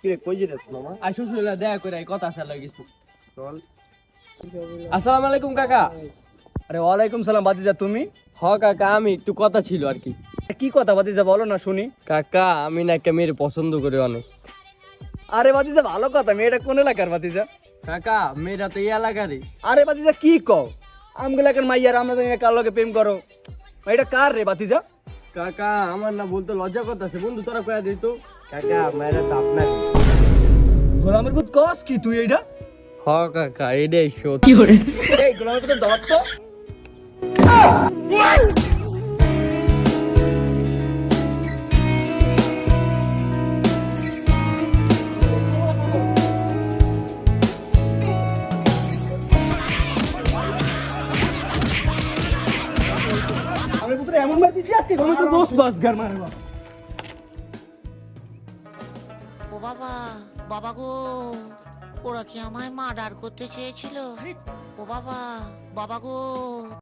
কি রে, কই যেতে মামা? আর শ্বশুরলা দেখা করে কথা আছে কিছু। চল। আসসালামু আলাইকুম কাকা। আরে ওয়ালাইকুম সালাম বাতিজা, তুমি? হ কাকা, আমি একটু কথা ছিল আর কি। কি কথা বাতিজা, বলো না শুনি। কাকা, আমি না একটা মেয়ের পছন্দ করি অনেক। আরে বাতিজা ভালো কথা, মেয়েটা কোন এলাকার বাতিজা? কাকা, মেয়েটা তো এই এলাকারই। আরে বাতিজা কি কও, আমগুলো এখন মাইয়ার, আমরা জানি না কার লগে প্রেম করো। এটা কার রে বাতিজা? কাকা, আমার না বলতে লজ্জা কথা আছে, বন্ধু তোরা কয়া দিত। কাকা মেয়েটা তো আপনার। গোলামের পুত কস কি তুই এইটা? হ কাকা, এটাই সত্যি। এই গোলামের পুত ধর তো। আমি পুত্র এমন মার দিছি আজকে, আমি তো দোষ বাস গার মারে বাবা। ও বাবা, বাবা গো, ওরা কি আমায় মার্ডার করতে চেয়েছিল? ও বাবা, বাবা গো।